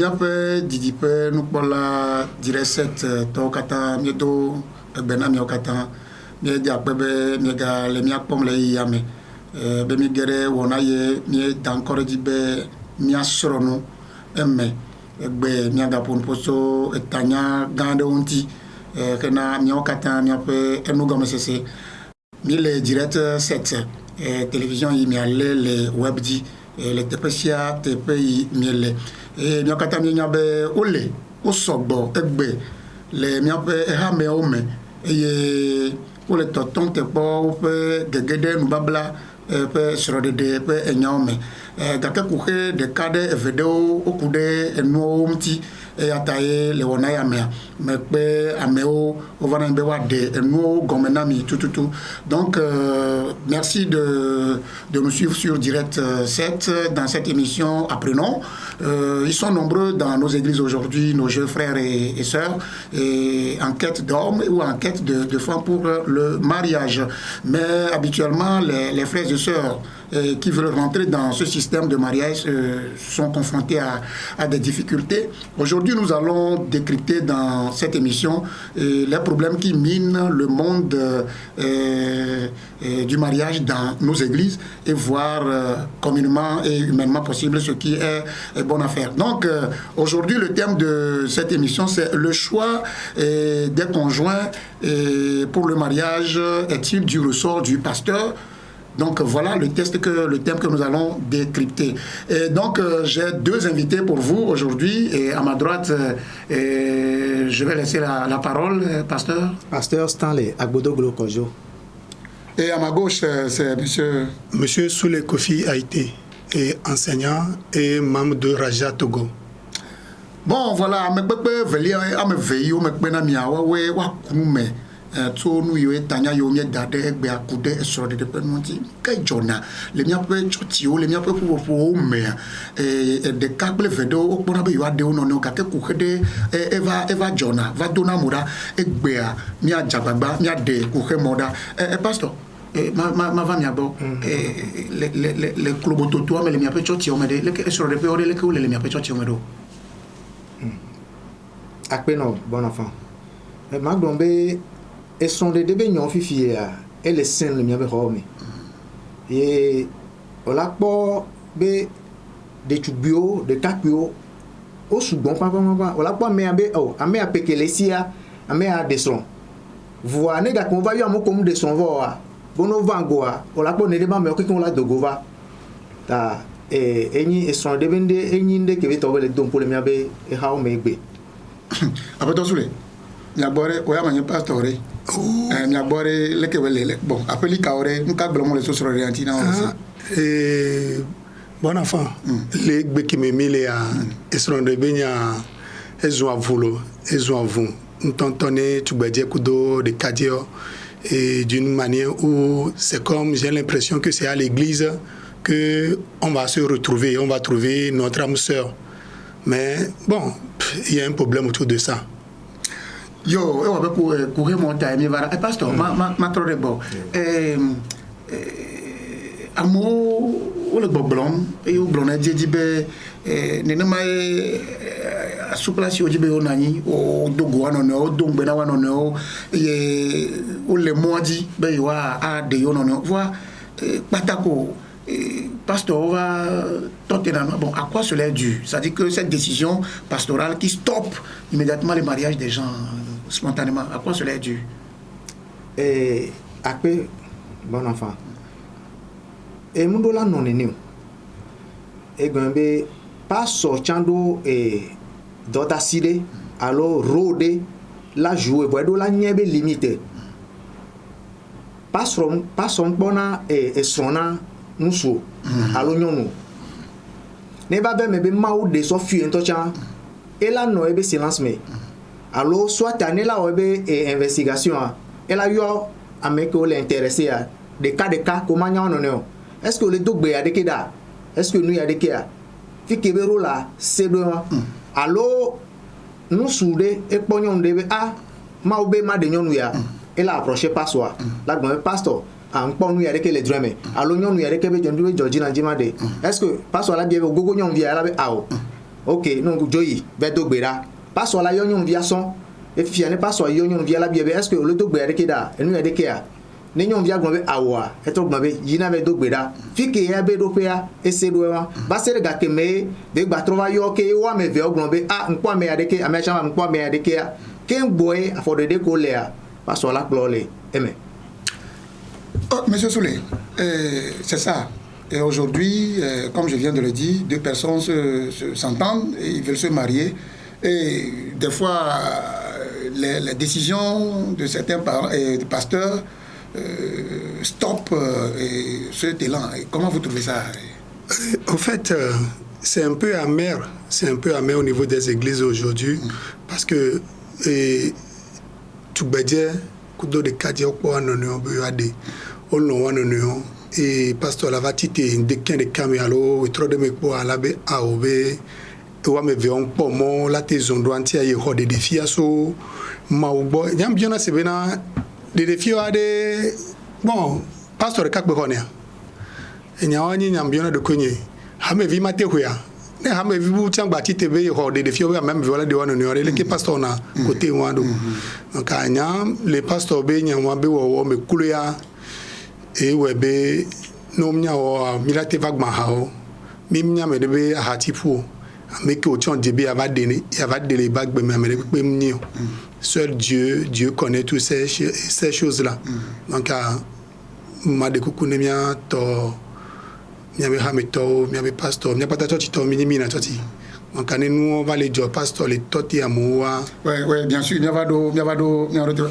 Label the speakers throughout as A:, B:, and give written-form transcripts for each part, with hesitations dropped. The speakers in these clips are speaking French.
A: miaƒe didiƒe nukpɔla direct 7 tɔwo katã miedo egbe na miawo katã miede akpe be miega le miakpɔm le ɣeyiɣia me be mi ge ɖe wɔna ye mieda ŋkɔ ɖe dzi be miasrɔ̃ nu eme egbe miadaƒo nuƒo tso etanya gã aɖewo ŋuti hena miawo katã miaƒe enugɔmesese. Mi le direct 7 télévision yi mialé le web dzi le teƒe sia teƒe yi miele miawo katã mienya be wo sɔgbɔ egbe le miaƒe hamewo me eye wole tɔtɔm teƒe woƒe gege ɖe nubabla ƒe srɔ̃ɖeɖe ƒe enyawo me gake kuxe ɖeka ɖe eve ɖewo woku ɖe enuwo ŋuti eya ta ye le wɔna ya mea mekpe amewo wovana be woaɖe enuwo gɔme na mi tututu. Donc merci de nous suivre sur Direct 7 dans cette émission Apprenons. Ils sont nombreux dans nos églises aujourd'hui, nos jeunes frères et sœurs, et en quête d'hommes ou en quête de femmes pour le mariage. Mais habituellement, les frères et sœurs qui veulent rentrer dans ce système de mariage sont confrontés à des difficultés. Aujourd'hui, nous allons décrypter dans cette émission les problèmes qui minent le monde du mariage dans nos églises et voir communément et humainement possible ce qui est bon à faire. Donc, aujourd'hui, le thème de cette émission, c'est le choix des conjoints pour le mariage est-il du ressort du pasteur? Donc voilà le thème que nous allons décrypter. Et donc j'ai deux invités pour vous aujourd'hui. Et à ma droite, je vais laisser la parole, pasteur.
B: Pasteur Stanley Agbodoglo Kojo.
A: Et à ma gauche, c'est
C: Monsieur Soule Kofi Haïté, enseignant et membre de Raja Togo.
A: Bon voilà, tso nu yo etanya yo mie dade egbe akude esrode de penunti kai jona le mia pe chotio le mia pe popo me de kaple vedo okpona be yo ade ono no kake ku hede eva jona va dona mura egbe a mia jagbagba mia de ku he moda pastor ma va mia bo le kloboto to me le mia pe chotio me de le esrode pe ore le ke le mia pe chotio me do
B: akpeno bon enfant ma gombe et sont des débats non fifiés et les scènes le mien home et on l'a pas be de tubio de tapio au second papa on l'a pas mais ame a pekelesia ame a desson voix nega qu'on va y amo comme de son voix bono vangoa on l'a pas ne débat mais qu'on la dogova ta eni et sont debende eni de que veto le don pour le mien be e ha o megbe
A: abato sule ya bore o ya manye pastore mi abore leke wele bon appeli kaore nka gblomo le sosro orientina
C: bon enfant les gbe qui me mile a esronde benya ezo avulo ezo avun ntontone tubedie kudo de kadio et d'une manière où c'est comme j'ai l'impression que c'est à l'église que on va se retrouver, on va trouver notre âme sœur. Mais bon, il y a un problème autour de ça.
A: Yo, on va courir mon time, et pasteur, ma trop de bon. Amo, ou le boblon, et ou blonnet, dit be, nenema souplation jibe onani, ou dogo anono, donc benawanono, et ou le moadi, be yoa a de yonono, voix, patako. Pasteur, on va tenter bon, à quoi cela est dû? C'est-à-dire que cette décision pastorale qui stoppe immédiatement le mariage des gens spontanément, à quoi cela est dû?
B: Et à quoi, bon enfant, et mon dollar non est né. Et gombe pas sortando et d'autacide, alors rôder la jouer, voyez la nièbe limité. Pas son bona et sona. Nusu alo nyonu ne ba be me be mawo de so fi entocha ela no ebe silence me alo soit ane la ebe investigation ela yo ameke o le intéressé a de cas comment nya ono ne est-ce que le dogbe ya de keda est-ce que nous ya de kia fi kebero la sedo alo nusu de eponyon de be ma obe ma de nyonu ya ela approcher passoir la gbe pastor en pon nous avec les drame alors nous avec be jondu Georgina Jimade est-ce que parce la bien gogo nyon via la be awo ok non joyi ve do gbera pastor la yo nyun via son e fi ane pastor yo nyun via la bi est-ce que le do gbera ke da enu ya de ke ya ni nyun via gbe awa e to gbe yina ve do gbera fi ke ya be do pe ya e se do wa ba se ga ke me de gba trova yo ke wa me ve ogbon be npo me ya de ke ame chama npo me ya de ke ya ken boy afode de ko le ya pastor la plole amen.
A: Oh, Monsieur Soulé, c'est ça. Et aujourd'hui, comme je viens de le dire, deux personnes s'entendent et ils veulent se marier. Et des fois, les décisions de certains pasteurs stoppent cet élan. Et comment vous trouvez ça?
C: En fait, c'est un peu amer. C'est un peu amer au niveau des églises aujourd'hui. Parce que tout bédier, kudo de kadia kwa nono buade, olon wanono et pasteur la vatite de ken de kamialo trop de mekpo alabe aobe wa me veon pomo la teson doantia ye ho de defia so maubo nyam biona sebena de defio ade bon pasteur kakbe honia enyawani nyam biona de konye ha me vi mate hoya ne ha me vi bu tiangba tite be ho de defio wa même viola de wanono le ke pasteur na côté wando donc anyam le pasteur be nyam be wo me kuluya e webe no mnya o milate vagma hao mimnya me debe hatipu ameke o tion debe avadene avadele bagbe me me pe mnio seul Dieu connaît toutes ces choses là donc ma de kukune mia to mia be hameto mia be pastor mia pata church to minimi na church donc nous on va les job pastor les toti amoua.
A: Ouais, bien sûr,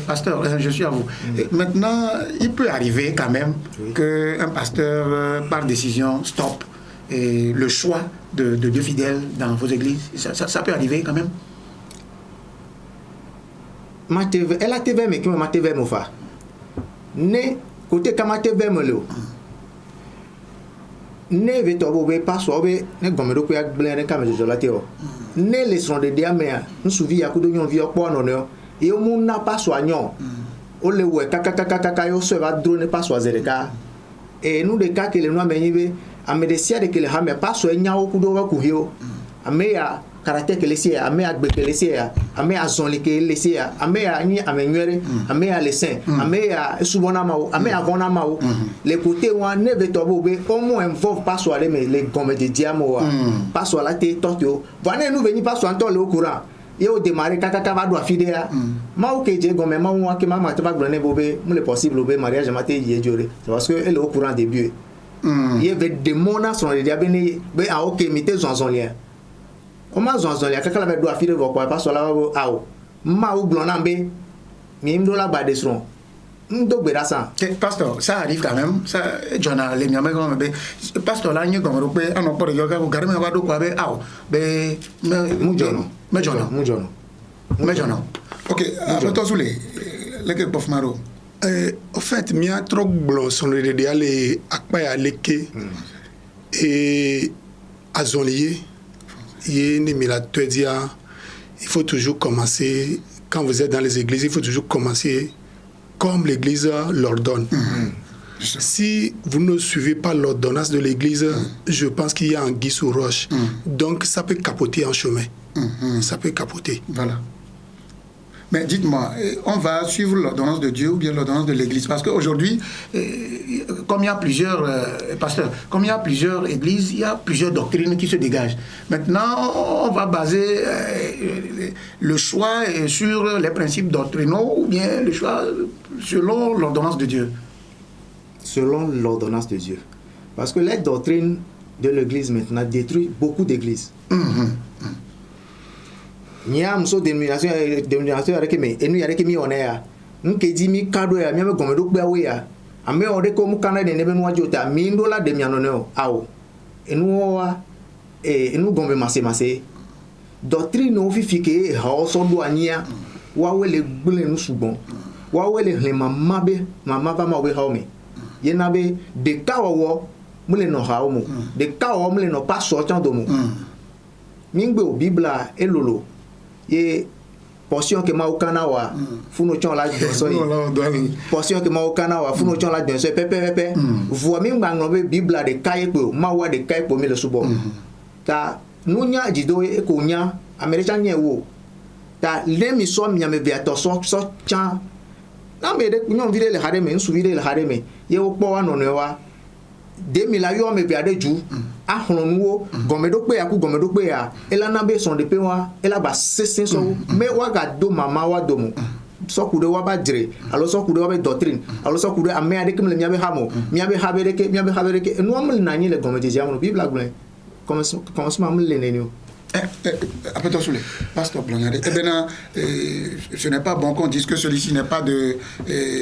A: pasteur, je suis à vous. Maintenant, il peut arriver quand même qu'un pasteur, par décision, stoppe le choix de deux fidèles dans vos églises. Ça peut arriver quand même.
B: Elle a TV, mais qui m'a TV, mon frère. Ne, côté comme TV, mon ne veto bobe paso be ne gomero ko yagbele ka me jolate o ne le son de diamea nsuvi yakudo nyon vi opo no no e mu na paso anyo o le we kaka yo so va drone paso azereka e nu de ka kele no amenyibe amedesia de kele ha me paso enya o kudo wa kuhio ameya caractère que laisser amea gbe que laisser amea zonli que laisser amea ni amenyere amea lesin amea subona mawo amea vona mawo les côtés wa ne veto bobe au moins involve pas sur les gomme de diamo pas sur la tête tortio voilà nous venir pas sur en le courant et au démarrer kaka va doit fidèle mawo que je gomme mawo wa que mama te va gronner bobe mu le possible bobe mariage maté y jore parce que elle est au courant début il y avait des mona sur les diabene be a OK mité zonzonlien on m'a zonzonlien kaka la doit fidèle quoi pas sur la ao ma ou blonambe mi ndo la ba desron
A: pasteur, ça arrive quand même. Ça, Jonah, les miens, mais pasteur, là, nous avons repéré un peu de yoga, vous gardez un peu de quoi, mais ok, attends, sous les pof maro.
C: En fait, mia trop blanc sont les déalés à quoi à l'équé et à zonlier. Il faut toujours commencer, quand vous êtes dans les églises, il faut toujours commencer comme l'Église l'ordonne. Si vous ne suivez pas l'ordonnance de l'Église, je pense qu'il y a anguille sous roche. Donc ça peut capoter en chemin. Ça peut capoter.
A: Voilà. Mais dites-moi, on va suivre l'ordonnance de Dieu ou bien l'ordonnance de l'Église? Parce qu'aujourd'hui, comme il y a plusieurs pasteurs, comme il y a plusieurs églises, il y a plusieurs doctrines qui se dégagent. Maintenant, on va baser le choix sur les principes doctrinaux ou bien le choix selon l'ordonnance de Dieu?
B: Selon l'ordonnance de Dieu. Parce que les doctrines de l'Église maintenant détruisent beaucoup d'églises. Nya muso dénomination avec me enu ya reke mi onea nkeji mi kado ya mi me gomedo gbe awe ya ame ode ko mu kana de nebe nu ajota mi ndola de mi anone awo enu wa enu gombe masé doctrine no fifike ha oso do ania wa wele gbele nu sugbon wa wele hle mama ba ma we ha o mi ye na be de kawo mu le no ha o mu de kawo mu le no pa so chan do mu mi ngbe o bibla elolo ye portion que maukana wa funo chon la donso portion que maukana wa funo chon la donso pepe vo mi ngba ngbe bible de kai pe ma wa de kai po mi le subo ta nunya jido e ko nya american nye wo ta le mi so mi ame via to so cha na me de kunyo vire le hare me nsu vire le hare me ye wo po wa no ne wa de mi la yo me via de ju a hono nuwo gomedo pe ya ku gomedo pe ya ela na be son de pe wa ela ba sesin so me wa ga do mama wa do mu so kude wa ba dire alo so kude wa be doctrine alo so kude ame ade kem le mi abe hamo mi abe habereke no amul na ni le gomete jamu bibla gule commencement amul le nenu
A: après toi sous les pasteur Blonade ce n'est pas bon qu'on dise que celui-ci n'est pas de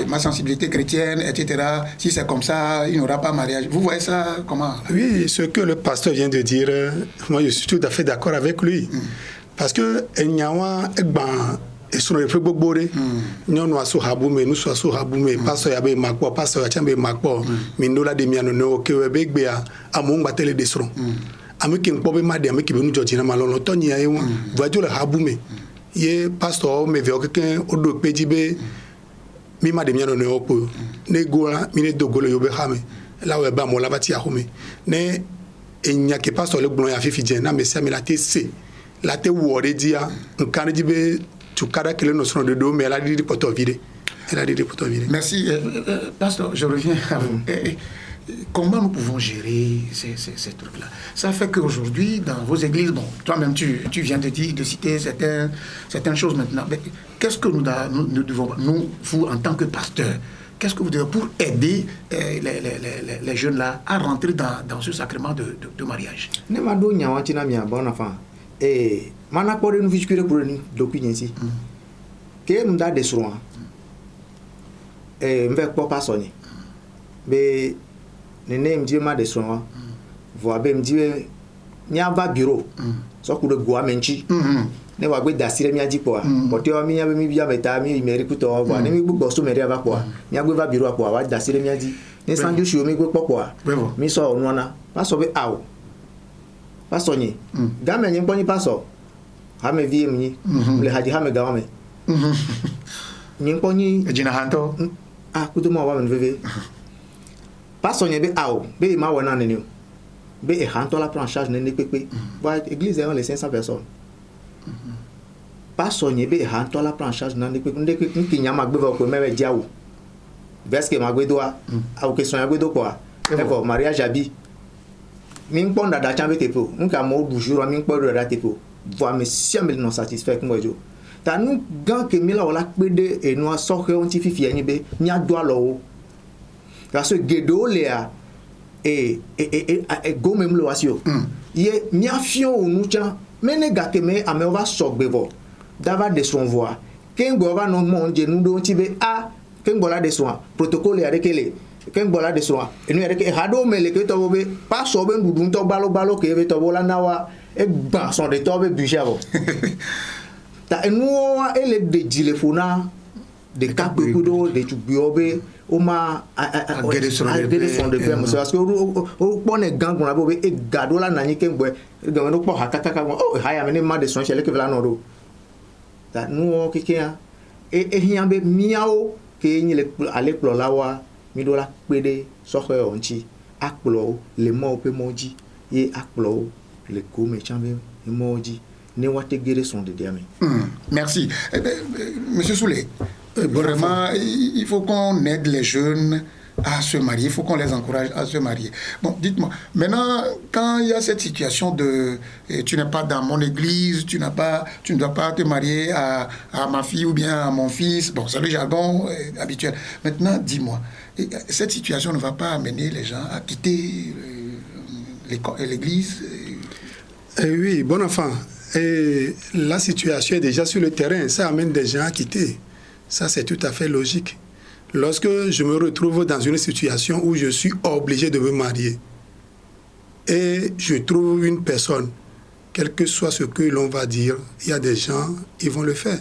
A: ma sensibilité chrétienne, etc. Si c'est comme ça, il n'y aura pas mariage. Vous voyez ça comment?
C: Oui, ce que le pasteur vient de dire, moi je suis tout à fait d'accord avec lui. Parce que il y a et sur le fait que nous sommes haboumé, nous sommes haboumé, pasteur yabe makpo, pasteur yachambe makpo, mindola de miano no ke begbea among batele desron. Ameki nkpobe made ameki benu jojina malolo toni ya ewa voiture habume ye pastor me ve okeke odo pejibe mi made miano no opo ne gola mi ne dogolo yobe hame la we ba mo la bati ahome ne enya ke pastor le gbon ya fifi je na me se me la te se la te wore dia nkane jibe tu kada kele no sono de do me la di poto vide elle a dit poto vide.
A: Merci pasteur, je reviens à vous. Comment nous pouvons gérer ces trucs-là? Ça fait qu'aujourd'hui, dans vos églises, bon, toi-même, tu viens de citer certaines choses maintenant. Mais qu'est-ce que nous devons, nous, vous, en tant que pasteurs, qu'est-ce que vous devez pour aider les jeunes-là à rentrer dans ce sacrement de mariage?
B: Ne ma do nyawa tina mi abon enfant. Mana ko de nous viscurer pour nous documenter. Que m'da de soin. M'vek pas passer. Mais nene mdi ma de soin vo abe mdi nya va bureau so ku de goa menchi ne wa gbe dasire mi aji po a but yo mi nya be mi bia meta mi meri kuto vo ne mi gbogbo so meri aba po a nya gbe va bureau po a wa dasire mi aji ne sanju shi o mi gbe po a mi so onu na pa so be awo pa so ni ga me nyi poni pa so ha me vie mi le haji ha me ga wa me nyi poni
A: ejina hanto
B: kuto mo wa me veve pastor be aw be ma wona nenu be e hanto la prend en charge nene pepe ba église est les 500 personnes pastor be e hanto la prend en charge nene pepe ndeke nkinya magbe ko mewe diawo verse ke magbe doa aw question ya gbedo ko eko mariage abi mi nponda da chambe tepo nka mo du jour mi npodo da tepo voir me siamel non satisfait ko jo ta nu gan ke mi la wala pede e no so ke on ti fifi yin be nya do alo parce que gedo lea go même lo asio ye mia fion onu cha mene gate me ame va sogbevo dava de son voix kengo va no monje nu do ti be kengo la de son protocole ya rekele kengo la de son enu ya reke hado mele ke to be pa so be ndudu to gbalo ke be to bola nawa e gba son de to be budget avo ta enu wa ele de dilefona de kakudo de tubiobe oma agede son de pem parce que o pone gangun abo be e gado la nani kengbe gan no po hakaka haya me ne ma de son chele ke vla no do ta nu o kikea hian be miao ke yin le ale plo lawa mi do la pede so ko onchi akplo le mo pe moji ye akplo le ko me chambe moji ne wate gere son de diamé.
A: Merci. Monsieur Soulé, vraiment, il faut qu'on aide les jeunes à se marier, il faut qu'on les encourage à se marier. Bon, dites-moi, maintenant, quand il y a cette situation de tu n'es pas dans mon église, tu ne dois pas te marier à ma fille ou bien à mon fils, bon, c'est le jargon habituel. Maintenant, dis-moi, cette situation ne va pas amener les gens à quitter l'église?
C: Oui, bon enfant. Et la situation est déjà sur le terrain, ça amène des gens à quitter. Ça, c'est tout à fait logique. Lorsque je me retrouve dans une situation où je suis obligé de me marier et je trouve une personne, quel que soit ce que l'on va dire, il y a des gens, ils vont le faire.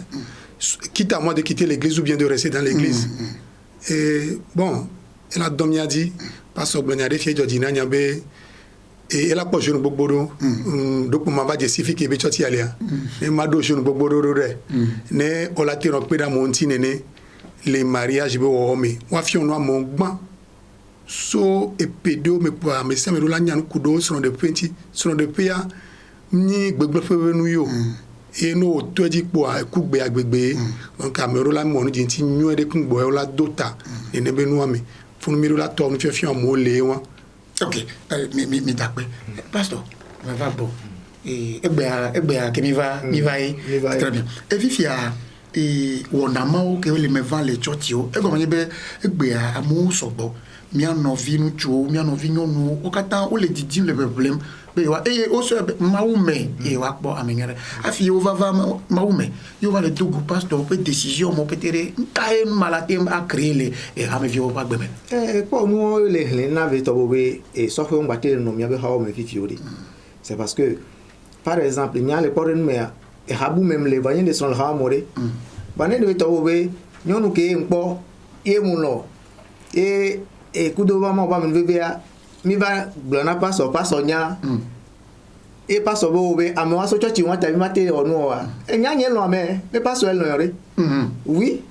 C: Quitte à moi de quitter l'église ou bien de rester dans l'église. Et bon, elle a dit, parce que et elle a pas jeune bobodo donc on va justifier que betoti alia et ma do jeune bobodo ne olatino peda monti nene les mariages be o homme wa fion no mon gban so e pedo me kwa me se me la nyan kudo so de penti so de pia ni gbegbe fe nu yo e no to ji po a ku gbe agbegbe donc amero la mo ni ti nyu e de kun gbo e la dota e ne be nu ami fun mi ro la to mi fe fi mo le won.
A: Ok, mi dakpe pastor va bon egbe a ke mi va très bien e vifi a wonama o ke le me va le church o e go me be egbe a amu sogbo mi ano vi nu chuo mi ano vi nyonu o kata o le didi le problème be wa o so maume wa po amenyere afi o va maume yo va le dogu pastor pe décision mo petere nkae malate a créer le e ha me vi o ba gbe me
B: po mo le na ve to be e so fe ngba no mi be ha o me fi fiori c'est parce que par exemple il y a les portes me e habu même les vanyen de son ha more bané de to be nyonu ke npo e mu no e kudo ba mo ba me vevea mi va blana paso nya e paso bo be ame wa so church won tabi mate onu wa e nya yen lo ame me paso el no yore oui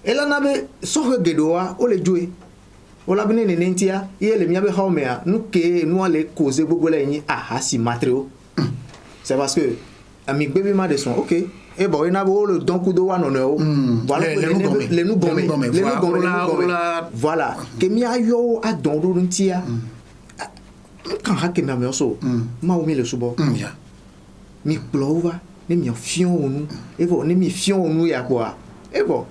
B: e la na be so he gedo wa o le joe o la bene ne ntia ye le mi be ha o me a nu ke nu ale cause gbogbo le yin aha si matrio c'est parce que ami bébé ma de son OK et bon il n'a pas le don coup de wa non voilà les nous gommer voilà que mi ayo a don ro ntia quand hakke na me so ma o mi le subo mi plova ne mi fion onu et bon ne mi fion onu ya quoi et bon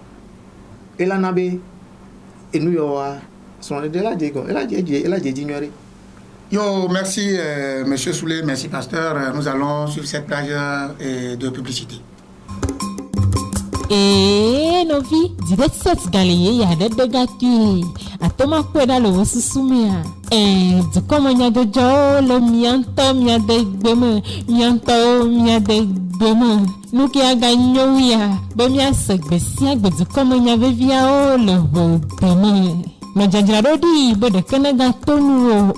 B: et la nabe et nous yo son de la digo elle a dit ignorer.
A: Yo, merci Monsieur Soulé, merci Pasteur. Nous allons sur cette page de publicité.
D: Novi, direct set galiye ya de gati. Atoma kweda lo susumia. Du como nya de jo lo mianto mia de gbeme, mianto mia de gbeme. Nuki aga nyoya, be mia segbesi agbe du como nya vevia o lo gbeme. No janjira di bode kenaga tonu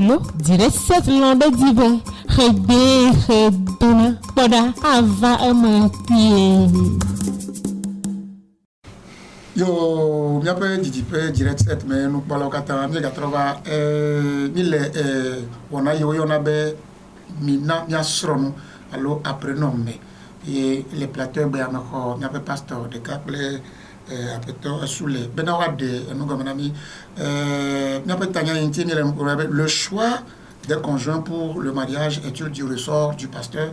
D: lo direct set londe dibe khebe khedona poda ava amapie
A: yo mi ape didipe direct set me nu pala kata mi ga trova mi le wona yo na be mi na mi asronu allo après non me et les plateaux be amako mi ape pasteur de caple apeto soule benawade nous comme ami le choix des conjoints pour le mariage est du ressort du pasteur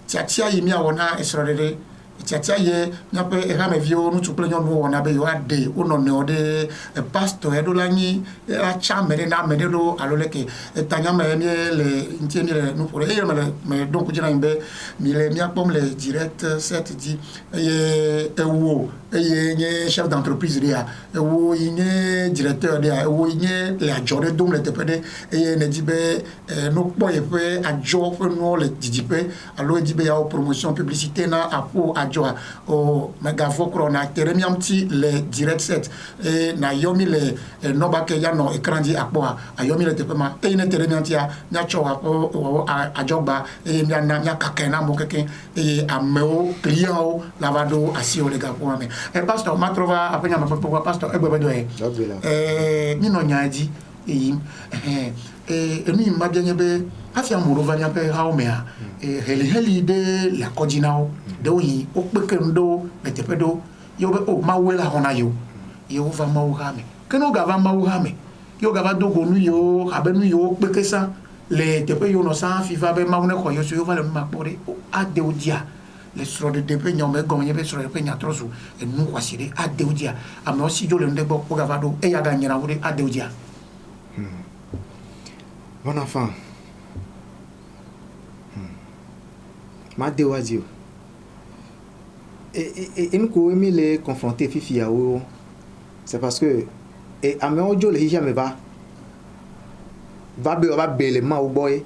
A: tiatia yimi awona esrorere tiatia ye nyape erame vio nous tuple nyon wona be yo ade onone ode pasteur edolani a chamere na medelo aloleke tanya me le ntieni le nous pour me donc dina imbe mi le mi apom le direct set dit ewo nye chef d'entreprise dia ewo nye directeur dia ewo nye la journée dom le tepede ne dibe no boye pe ajo fe no le didipe allo dibe ya promotion publicité na apo ajo o megafo corona teremiamti le direct set na yomi le no ba ke ya no écran di apo ayomi le tepema ne teremiamti ya nya cho apo ajoba nya na nya kakena mo keke ameo client lavado asio le gapo ame pastor ma trova appena ma pour pastor e bebe doye ni no nyaji ni ma bien be afia mo rova nya pe ha o mea heli de la kodinao de oyi o pekendo metepedo yo be o ma wela hona yo va ma o game ke no gava ma o game yo gava dogo nu yo abenu yo pekesa le tepe yo no sa fifa be ma une ko yo so yo va le ma pore a de odia les sur de dépêche nyombe gomye be sur de pe nyatrosu et nous kwasire a de odia a me aussi yo le ndebo ko gava do e ya ga nyira wure a de odia.
B: Mon enfant, ma déoisio. Et nous pouvons les confronter fifi à eux. C'est parce que et à mes audio les jamais va belle ma ou boy.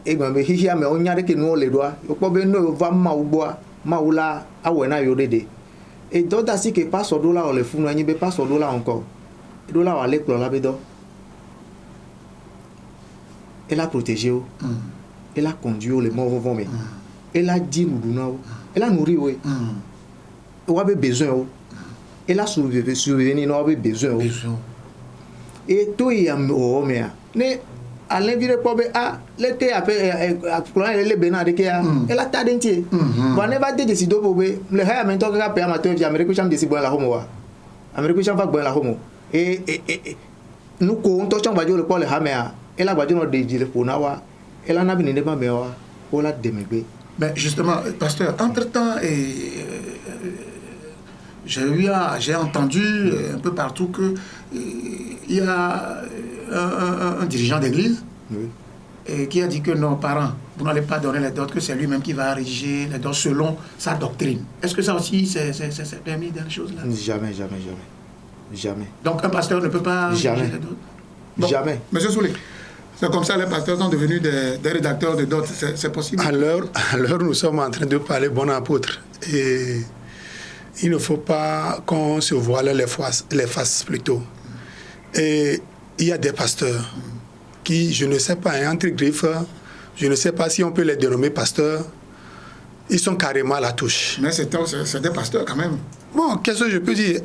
B: Et ben mais hihi ame onya de que nous les doigts. Au problème nous va ma ou bois ma ou là a wena yo dede. Et donc ainsi que pas sur dollar on le fou n'y be pas sur dollar encore. Dollar aller pour la bédo. Elle a protégé, elle a conduit les morts vont mais elle a dit nous elle a nourri oui on avait besoin elle a survécu nous avait besoin et toi il y a mais ne Alain vire pour l'été après les bénins de Kéa et la tade entier. Vous n'avez pas décidé de le hair maintenant que la paix amateur de Américain de Sibois la Homo. Américain va boire la Homo. Et nous comptons le Paul Hammer et la voiture de Gilles Ponawa et la navine de Maméwa pour la démébé.
A: Mais justement, pasteur, entre-temps, j'ai entendu un peu partout que il y a un dirigeant d'église qui a dit que nos parents, vous n'allez pas donner les dots, que c'est lui-même qui va rédiger les dots selon sa doctrine. Est-ce que ça aussi, c'est permis dans les choses-là?
B: Jamais.
A: Donc un pasteur ne peut pas rédiger les dots?
B: Bon, jamais.
A: Monsieur Soulé, c'est comme ça les pasteurs sont devenus des rédacteurs de dots, c'est possible?
C: Alors nous sommes en train de parler bon apôtre. Et il ne faut pas qu'on se voile les faces plutôt. Et il y a des pasteurs qui, je ne sais pas, entre griffes, je ne sais pas si on peut les dénommer pasteurs, ils sont carrément à la touche.
A: Mais c'est des pasteurs quand même.
C: Bon, qu'est-ce que je peux dire?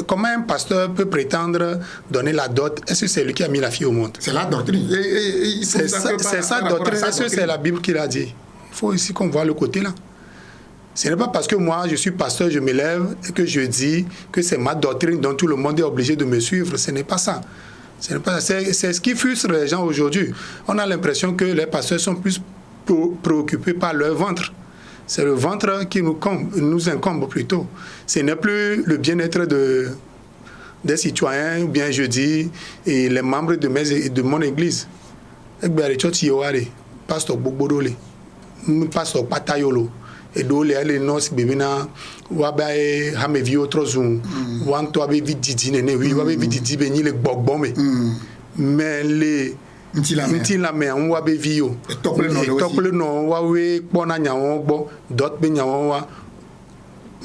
C: Comment un pasteur peut prétendre donner la dot? Est-ce que c'est lui qui a mis la fille au monde?
A: C'est la doctrine.
C: C'est sa doctrine. Est-ce que c'est la Bible qui l'a dit? Il faut aussi qu'on voit le côté là. Ce n'est pas parce que moi, je suis pasteur, je me lève et que je dis que c'est ma doctrine dont tout le monde est obligé de me suivre. Ce n'est pas ça. C'est ce qui frustre les gens aujourd'hui. On a l'impression que les pasteurs sont plus préoccupés par leur ventre. C'est le ventre qui nous incombe plutôt. Ce n'est plus le bien-être des citoyens, ou bien je dis, et les membres de mon église. Pasteur Bogbodole, pasteur Patayolo. Et donc les noces bébéna wabaye hamevi autre zone wanto abe vididi nene oui wabe vididi beni le gbogbon mais les nti la me on wabe vio tople no wawe pona nyawo gbo dot be nyawo wa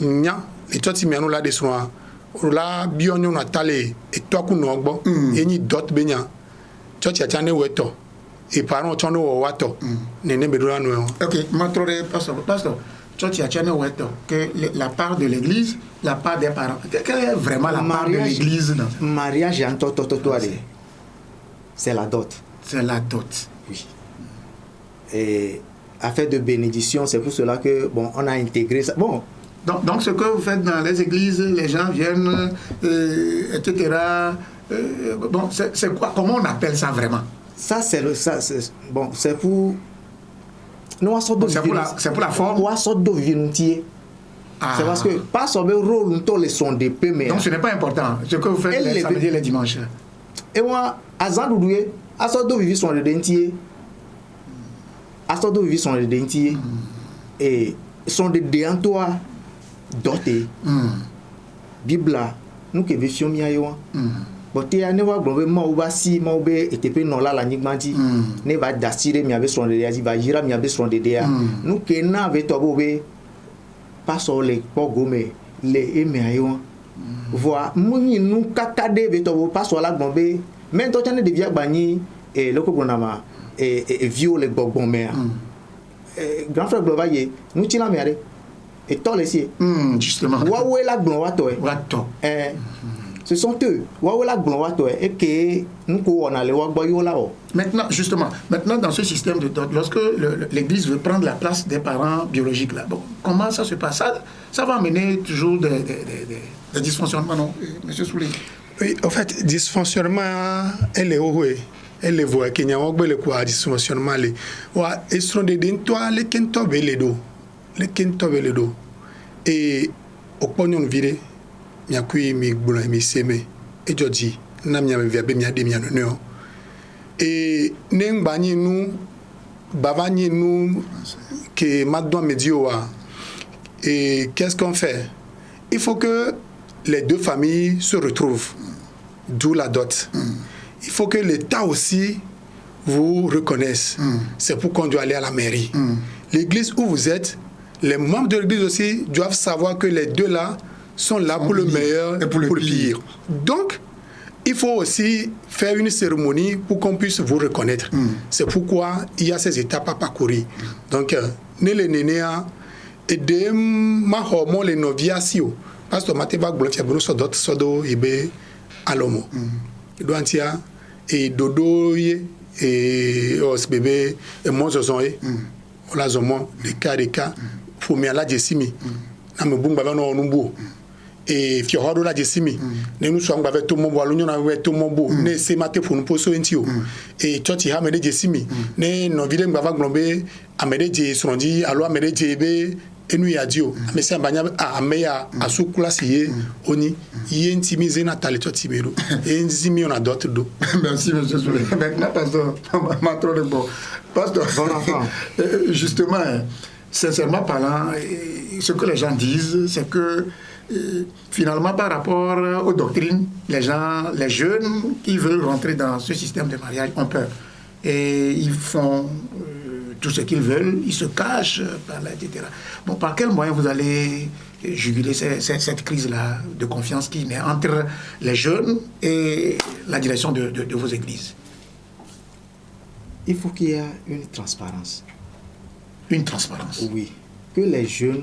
C: nya et toi ti mi anu la de so la bionyo na tale et toi ku no gbo eni dot be nya church ya chane weto et parents chono wato nene be do anu
A: OK matrore pastor que la part de l'église, la part des parents. Quelle est vraiment la part de l'église?
B: Mariage en c'est la dot.
A: C'est la dot.
B: Oui. Et affaire de bénédiction, c'est pour cela que bon, on a intégré ça. Bon.
A: Donc ce que vous faites dans les églises, les gens viennent, etc. Bon, c'est quoi? Comment on appelle ça vraiment?
B: Ça c'est pour.
A: C'est pour la forme.
B: C'est parce que pas sauver rôle nous les sont des peu mais
A: donc ce n'est pas important ce que vous faites les samedis et les dimanches.
B: Et moi azandouye asodo vivi son dentier et sont des déantois dotés Bible nous que vision miayo boté ane wa gbobe ma oba si ma obe etepe no la nyigmanti ne va dasire mi ave son de ya va jira mi ave son de ya nous que na ave to bobe pas sur les pogome les eme ayo voir muni nous kakade ve to pas sur la gbobe mais to tane de via gbani et le ko bonama et viol le gbon mer grand frère globaye nous tila mi are et to laisser
A: justement
B: wa we la gbon wa to ce sont eux.
A: Maintenant, justement, dans ce système de dot, lorsque l'Église veut prendre la place des parents biologiques, là, bon, comment ça se passe? Ça va amener toujours des dysfonctionnements, non, Monsieur Soulé?
C: Oui, en fait, dysfonctionnement, elle est où? Elle est voie qu'il y a un dysfonctionnement. Et ce sont des dentois, les kentobe les dos. Et au pognon viré. Miakui mi gbolo mi seme e jodi na mi avia be mi ade mi anono et nengbani nous bavani nous que madon medioa et qu'est-ce qu'on fait? Il faut que les deux familles se retrouvent, d'où la dot. Il faut que l'État aussi vous reconnaisse. C'est pour qu'on doit aller à la mairie. L'église où vous êtes, les membres de l'église aussi doivent savoir que les deux là sont là pour le meilleur et pour le pire. Donc, il faut aussi faire une cérémonie pour qu'on puisse vous reconnaître. C'est pourquoi il y a ces étapes à parcourir. Donc, ne les nénéa et de ma hormone les noviations. Parce que mateba glofia bunu sodot sodo ibe alomo. Doantia et dodo ye et bébé et mon zozon on la zomo des cas faut mi ala jesimi na me bumba no numbu et fioro la jesimi ne nous sommes avec tout mon bois l'union avec tout mon beau ne c'est maté pour nous poso entio et toti ha me de jesimi ne no vide ngba glombe amede je sondi alo amede jebe enu ya dio mais c'est banya ameya asukula siye oni yenti mize na tali toti mero et nzimi on a d'autres do.
A: Merci monsieur Soulé. Maintenant pasteur m'a trop de bon pasteur
B: bon enfant
A: justement sincèrement parlant ce que les gens disent c'est que finalement par rapport aux doctrines les jeunes qui veulent rentrer dans ce système de mariage ont peur et ils font tout ce qu'ils veulent, ils se cachent, etc. Bon, par quel moyen vous allez juguler cette crise-là de confiance qui naît entre les jeunes et la direction de vos églises?
B: Il faut qu'il y ait une transparence.
A: Une transparence?
B: Oui. Que les jeunes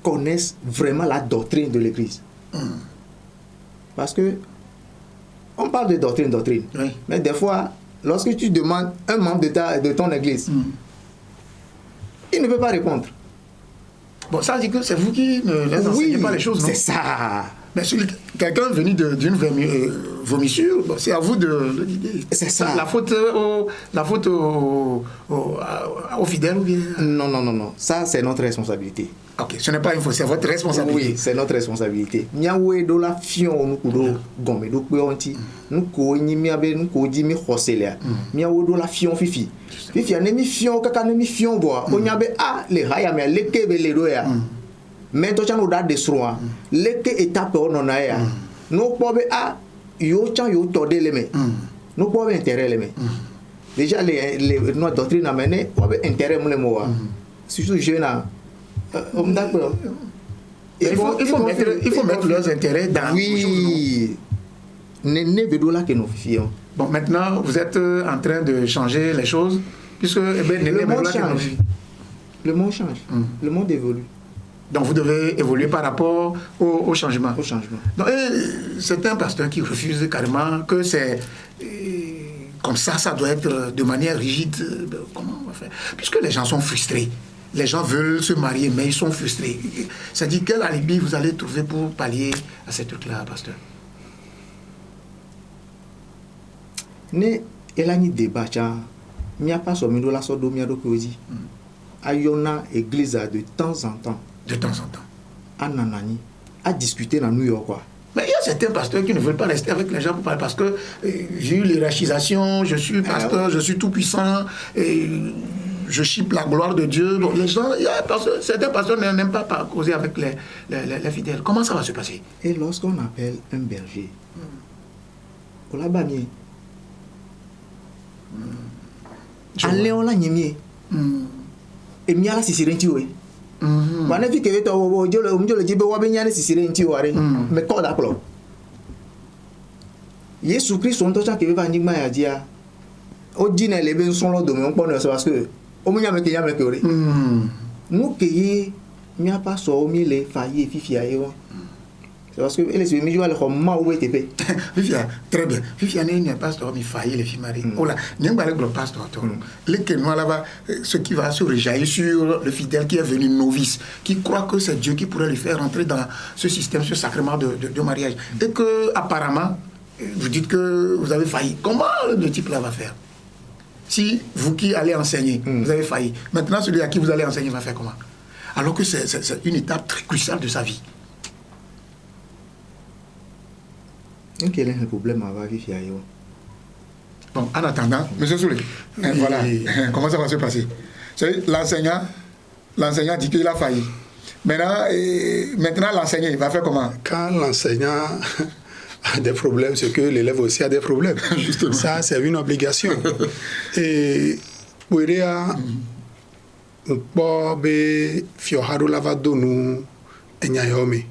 B: connaissent vraiment la doctrine de l'église. Parce que on parle de doctrine,
A: oui.
B: Mais des fois, lorsque tu demandes un membre de ton église, il ne peut pas répondre.
A: Bon, ça dit que c'est vous qui ne les enseignez pas les choses, non?
B: C'est ça.
A: Mais si quelqu'un venu d'une vomissure, bon, c'est à vous de guider.
B: C'est ça.
A: La faute aux fidèles ou bien?
B: Non. Ça, c'est notre responsabilité.
A: Ok, ce n'est pas une faute, c'est votre responsabilité.
B: Oui, c'est notre responsabilité. Miawe do la fion nous kudo gombe do peonti nous ko ni miabe nous ko di mi khoselia miawe do la fion fifi anemi fion kaka nemi fion bo o nyabe le haya me leke be le do ya mais to chano da de sroa leke étape on na ya no pobe yo chan yo to de le me no pobe intérêt le me déjà notre doctrine amené pobe intérêt mo le mo wa surtout jeune d'accord.
A: Il faut mettre leurs intérêts dans
B: oui.
A: Bon, maintenant, vous êtes en train de changer les choses, puisque
B: le monde change. Le monde change. Le monde évolue.
A: Donc, vous devez évoluer par rapport au changement.
B: Au changement.
A: Donc, c'est un pasteur qui refuse carrément que c'est comme ça doit être de manière rigide. Comment on va faire? Puisque les gens sont frustrés. Les gens veulent se marier, mais ils sont frustrés. C'est-à-dire, quel alibi vous allez trouver pour pallier à ces trucs-là, pasteur?
B: Ne elani débat, il n'y a pas so mido la so do miado kozi. Ayona église de temps en temps.
A: De temps en temps.
B: Ananani à discuter dans New York quoi.
A: Mais il y a certains pasteurs qui ne veulent pas rester avec les gens pour parler parce que j'ai eu l'hierarchisation, je suis pasteur, je suis tout puissant. Et je chipe la gloire de Dieu. Donc les gens, certains pasteurs n'aiment pas causer avec les fidèles. Comment ça va se passer?
B: Et lorsqu'on appelle un berger, on l'a banni. Allez, on l'a nié. Et mi ala sisirenti we. Bana fi kebe to wo jo le jibe wa be nyane sisirenti ware. Me ko da klo. Yesu Christ on to cha kebe va nyigma ya dia. O dina le ben son lo do me on pon parce que o mu nyame ke yame ke ore. Nous ke mi a pas so mi le faye fifi aye wo. C'est parce que elle est mi joie le comment où était fait.
A: Fifia très bien. Fifia n'est pas pasteur mi faye les filles mariées. Oh là, n'aime pas le pasteur. Les que nous là-bas ce qui va se réjaillir sur le fidèle qui est venu novice, qui croit que c'est Dieu qui pourrait lui faire rentrer dans ce système, ce sacrement de mariage. Et que apparemment vous dites que vous avez failli. Comment le type là va faire? Si vous qui allez enseigner, vous avez failli. Maintenant celui à qui vous allez enseigner va faire comment? Alors que c'est une étape très cruciale de sa vie.
B: Quel est le problème avec Fifi?
A: Bon, en attendant, M. Soulé, voilà, comment ça va se passer? L'enseignant dit qu'il a failli. Maintenant l'enseignant, il va faire comment?
C: Quand l'enseignant a des problèmes, c'est que l'élève aussi a des problèmes. Justement. Ça, c'est une obligation. Et pour be fioharo lavado nous enyayomi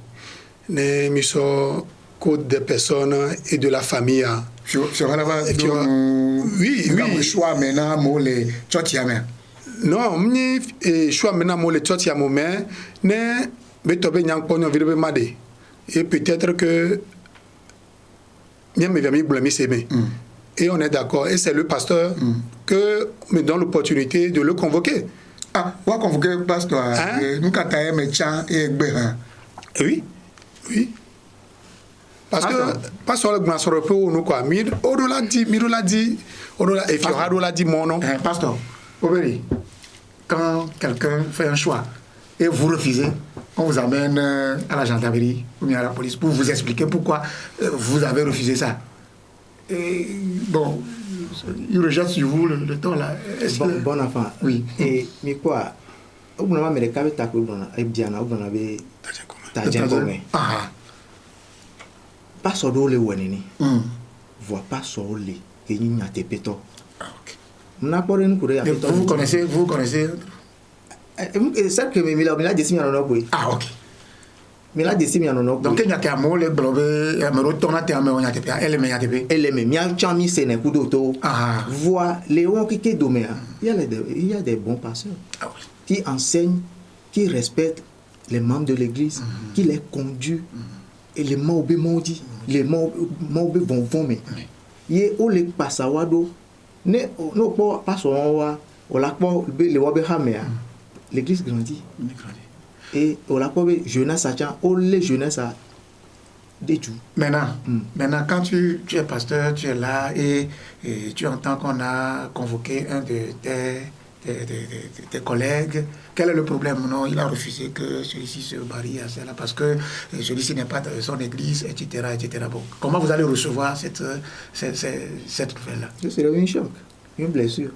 C: ne miso code des personnes et de la famille. Oui.
A: Choix maintenant mole chotiame.
C: Non, mni choix maintenant mole chotiamo mais ne betobe nyangponyo virbe made. Et peut-être que bien me vami blami sebe. et on est d'accord. Et c'est le pasteur que me donne l'opportunité de le convoquer.
A: Ah, on va convoquer le pasteur.
C: Hein?
A: Nous, quand tu médecin et bérin.
C: Oui, oui. Parce que pasteur le grand sort peu nous quoi. Odola dit, odola et Fiora dit mon nom.
A: Pasteur, Obéry, quand quelqu'un fait un choix et vous refusez, on vous amène à la gendarmerie ou bien à la police pour vous expliquer pourquoi vous avez refusé ça. Et bon, il rejette sur vous le temps là.
B: Bon enfant.
A: Oui.
B: Et mais quoi? Au bout d'un moment, mais les cas t'as que dans et bien, au bout d'un moment, t'as déjà commis.
A: Ah.
B: Pas sur le ouenini. Vois pas sur le que n'y a tes pétos.
A: Ah, ok.
B: On a pas une courrier à pétos.
A: Vous connaissez?
B: C'est que mais la décime en or.
A: Ah, ok.
B: Mais la décime en or.
A: Donc il y a qu'un mot, le blobé, me retourne à terme, on y a TP, elle est TP.
B: Elle est même, il y a un chami, c'est un coup d'auto.
A: Ah.
B: Vois les hauts qui est dommé. Il y a des bons pasteurs
A: Ah oui.
B: qui enseignent, qui respectent les membres de l'église, qui les conduisent. Et les mauvais maudits, les mauvais vont vomir. Et où les passawado, ne pas son wa, on l'a pas les wabe hamea. L'église grandit. Et on l'a pas jeunesse à tiens, on les jeunesse à des jours.
A: Maintenant, quand tu es pasteur, tu es là et tu entends qu'on a convoqué un de tes collègues. Quel est le problème? Non, il a refusé que celui-ci se marie à celle-là parce que celui-ci n'est pas dans son église, etc. etc. Bon, comment vous allez recevoir cette nouvelle-là?
B: Ce serait un choc, une blessure.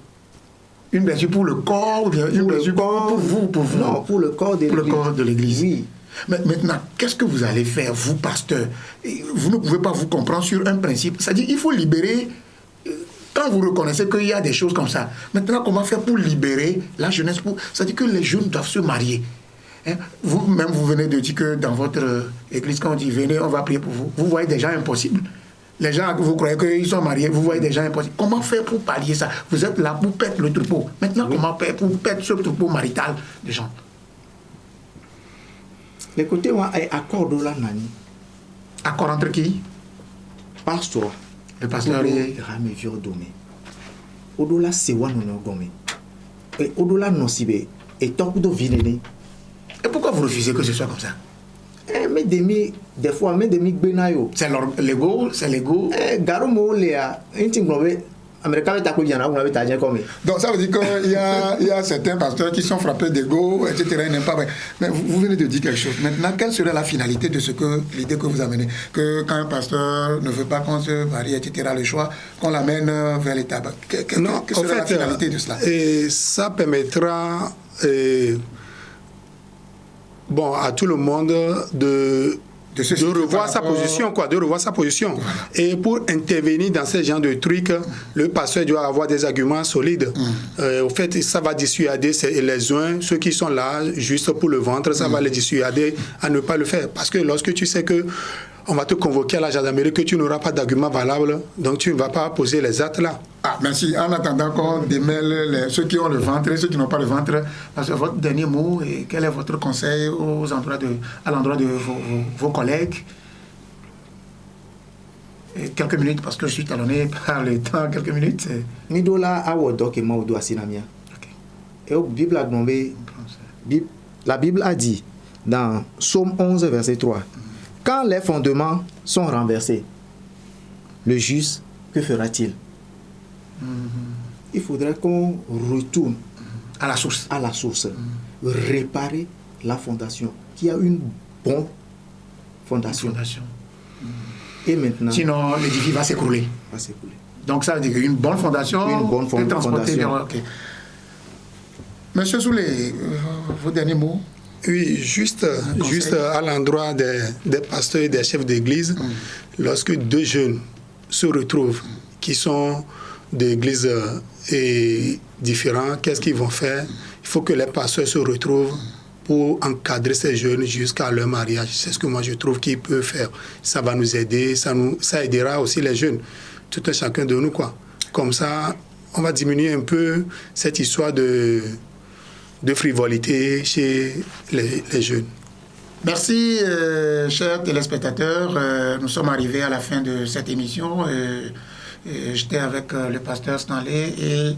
A: Une blessure pour le corps ou bien une blessure pour vous?
B: Non, pour le corps de l'église.
A: Pour le corps de l'église.
B: Oui.
A: Mais maintenant, qu'est-ce que vous allez faire, vous, pasteur? Vous ne pouvez pas vous comprendre sur un principe. C'est-à-dire qu'il faut libérer... Quand vous reconnaissez qu'il y a des choses comme ça, maintenant, comment faire pour libérer la jeunesse? C'est-à-dire que les jeunes doivent se marier. Hein? Vous-même, vous venez de dire que dans votre église, quand on dit venez, on va prier pour vous, vous voyez des gens impossibles. Les gens, vous croyez qu'ils sont mariés, vous voyez des gens impossibles. Comment faire pour pallier ça? Vous êtes là pour perdre le troupeau. Maintenant, comment faire pour perdre ce troupeau marital des gens?
B: Les côtés, moi, accord de la nani.
A: Accord entre qui?
B: Pasteur.
A: Le pasteur est...
B: Rame vieux domé. Odola sewa non gomé. Et odola non sibe. Et tant que de vinene.
A: Et pourquoi vous refusez que ce soit comme ça?
B: Mais des fois, mais demi benayo.
A: C'est l'ego, c'est l'ego.
B: Garo mo lea. Inti ngomé. Américain est à côté on avait tagé comme.
A: Donc ça veut dire qu'il y a certains pasteurs qui sont frappés d'ego, etc. Ils n'aiment pas. Mais vous venez de dire quelque chose. Maintenant, quelle serait la finalité de l'idée que vous amenez? Que quand un pasteur ne veut pas qu'on se marie, etc., le choix, qu'on l'amène vers le tabac. Quelle serait la finalité de cela?
C: Et ça permettra à tout le monde de revoir sa position, de revoir sa position. Et pour intervenir dans ce genre de trucs, le pasteur doit avoir des arguments solides. Au fait, ça va dissuader les uns, ceux qui sont là juste pour le ventre, ça va les dissuader à ne pas le faire. Parce que lorsque tu sais que on va te convoquer à la gendarmerie, que tu n'auras pas d'argument valable, donc tu ne vas pas poser les actes là.
A: Ah, merci. En attendant qu'on démêle ceux qui ont le ventre et ceux qui n'ont pas le ventre, parce que votre dernier mot, et quel est votre conseil à l'endroit de vos collègues? Et quelques minutes, parce que je suis talonné par le temps, quelques minutes.
B: Midola awodo ke maudo asinamia. Et au Bible a demandé, la Bible a dit dans Psaume 11 verset 3, quand les fondements sont renversés, le juste, que fera-t-il? Il faudrait qu'on retourne
A: à la source.
B: Réparer la fondation, qui a une bonne fondation. Et maintenant,
A: sinon, l'édifice va s'écrouler. Donc ça veut dire qu'une bonne fondation peut transporter vers... Okay. Monsieur Soulé, vos derniers mots?
C: Oui, juste à l'endroit des pasteurs et des chefs d'église, lorsque deux jeunes se retrouvent qui sont d'églises différentes, qu'est-ce qu'ils vont faire? Il faut que les pasteurs se retrouvent pour encadrer ces jeunes jusqu'à leur mariage. C'est ce que moi je trouve qu'ils peuvent faire. Ça va nous aider, ça aidera aussi les jeunes, tout un chacun de nous, quoi. Comme ça, on va diminuer un peu cette histoire de frivolité chez les jeunes.
A: Merci, chers téléspectateurs. Nous sommes arrivés à la fin de cette émission. J'étais avec le pasteur Stanley et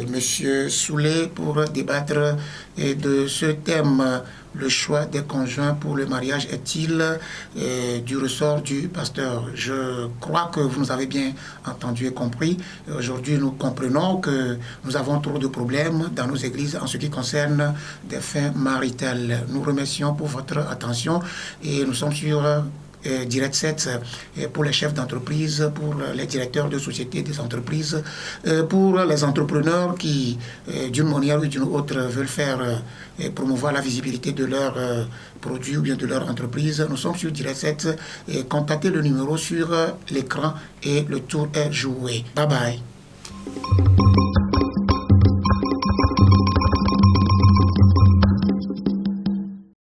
A: Monsieur Soulet pour débattre de ce thème. Le choix des conjoints pour le mariage est-il du ressort du pasteur? Je crois que vous nous avez bien entendu et compris. Aujourd'hui, nous comprenons que nous avons trop de problèmes dans nos églises en ce qui concerne des fins maritales. Nous remercions pour votre attention et nous sommes sur Direct 7 pour les chefs d'entreprise, pour les directeurs de sociétés, des entreprises, pour les entrepreneurs qui, d'une manière ou d'une autre, veulent faire promouvoir la visibilité de leurs produits ou bien de leur entreprise. Nous sommes sur Direct 7 et contactez le numéro sur l'écran et le tour est joué. Bye bye.